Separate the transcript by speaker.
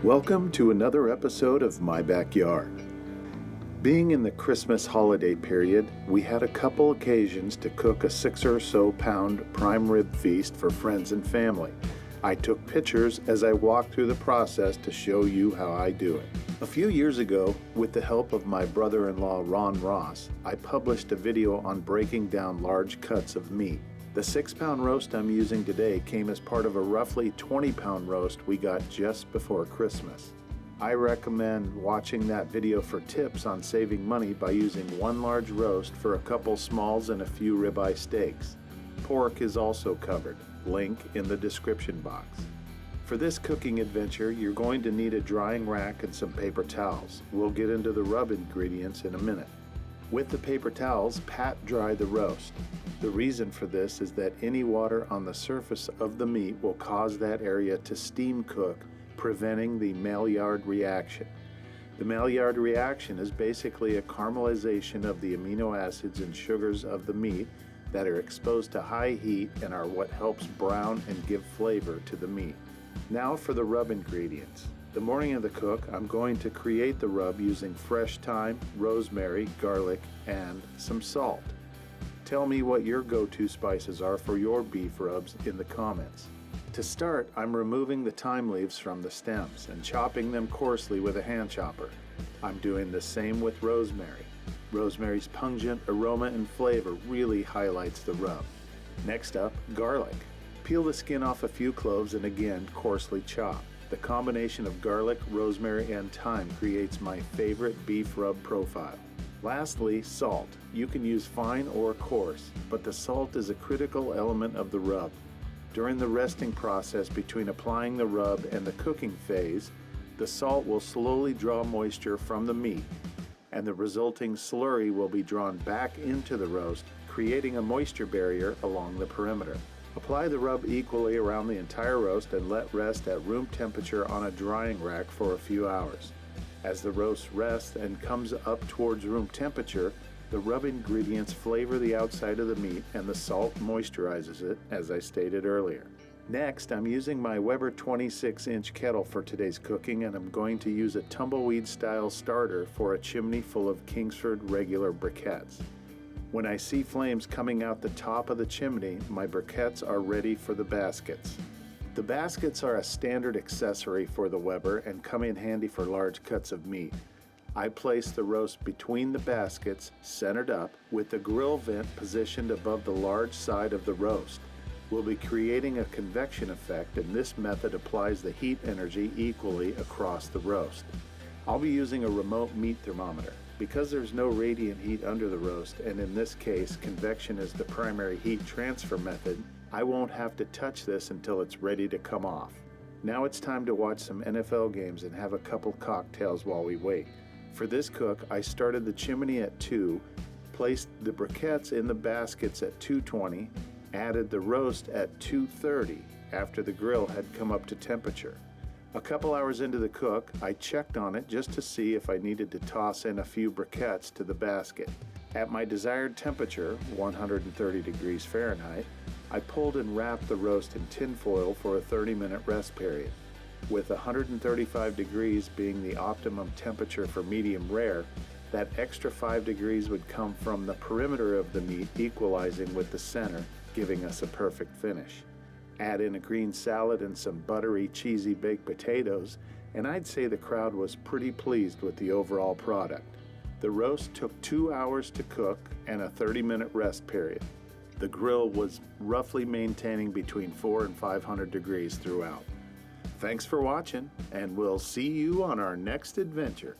Speaker 1: Welcome to another episode of My Backyard. Being in the Christmas holiday period, we had a couple occasions to cook a 6 or so pound prime rib feast for friends and family. I took pictures as I walked through the process to show you how I do it. A few years ago, with the help of my brother-in-law Ron Ross, I published a video on breaking down large cuts of meat. The 6-pound roast I'm using today came as part of a roughly 20-pound roast we got just before Christmas. I recommend watching that video for tips on saving money by using one large roast for a couple smalls and a few ribeye steaks. Pork is also covered, link in the description box. For this cooking adventure, you're going to need a drying rack and some paper towels. We'll get into the rub ingredients in a minute. With the paper towels, pat dry the roast. The reason for this is that any water on the surface of the meat will cause that area to steam cook, preventing the Maillard reaction. The Maillard reaction is basically a caramelization of the amino acids and sugars of the meat that are exposed to high heat and are what helps brown and give flavor to the meat. Now for the rub ingredients. The morning of the cook, I'm going to create the rub using fresh thyme, rosemary, garlic, and some salt. Tell me what your go-to spices are for your beef rubs in the comments. To start, I'm removing the thyme leaves from the stems and chopping them coarsely with a hand chopper. I'm doing the same with rosemary. Rosemary's pungent aroma and flavor really highlights the rub. Next up, garlic. Peel the skin off a few cloves and again coarsely chop. The combination of garlic, rosemary, and thyme creates my favorite beef rub profile. Lastly, salt. You can use fine or coarse, but the salt is a critical element of the rub. During the resting process between applying the rub and the cooking phase, the salt will slowly draw moisture from the meat, and the resulting slurry will be drawn back into the roast, creating a moisture barrier along the perimeter. Apply the rub equally around the entire roast and let rest at room temperature on a drying rack for a few hours. As the roast rests and comes up towards room temperature, the rub ingredients flavor the outside of the meat and the salt moisturizes it, as I stated earlier. Next, I'm using my Weber 26-inch kettle for today's cooking, and I'm going to use a tumbleweed-style starter for a chimney full of Kingsford regular briquettes. When I see flames coming out the top of the chimney, my briquettes are ready for the baskets. The baskets are a standard accessory for the Weber and come in handy for large cuts of meat. I place the roast between the baskets, centered up, with the grill vent positioned above the large side of the roast. We'll be creating a convection effect, and this method applies the heat energy equally across the roast. I'll be using a remote meat thermometer. Because there's no radiant heat under the roast, and in this case convection is the primary heat transfer method, I won't have to touch this until it's ready to come off. Now it's time to watch some NFL games and have a couple cocktails while we wait. For this cook, I started the chimney at 2, placed the briquettes in the baskets at 220, added the roast at 230 after the grill had come up to temperature. A couple hours into the cook, I checked on it just to see if I needed to toss in a few briquettes to the basket. At my desired temperature, 130 degrees Fahrenheit, I pulled and wrapped the roast in tin foil for a 30-minute rest period. With 135 degrees being the optimum temperature for medium rare, that extra 5 degrees would come from the perimeter of the meat equalizing with the center, giving us a perfect finish. Add in a green salad and some buttery, cheesy baked potatoes, and I'd say the crowd was pretty pleased with the overall product. The roast took 2 hours to cook and a 30-minute rest period. The grill was roughly maintaining between 400 and 500 degrees throughout. Thanks for watching, and we'll see you on our next adventure.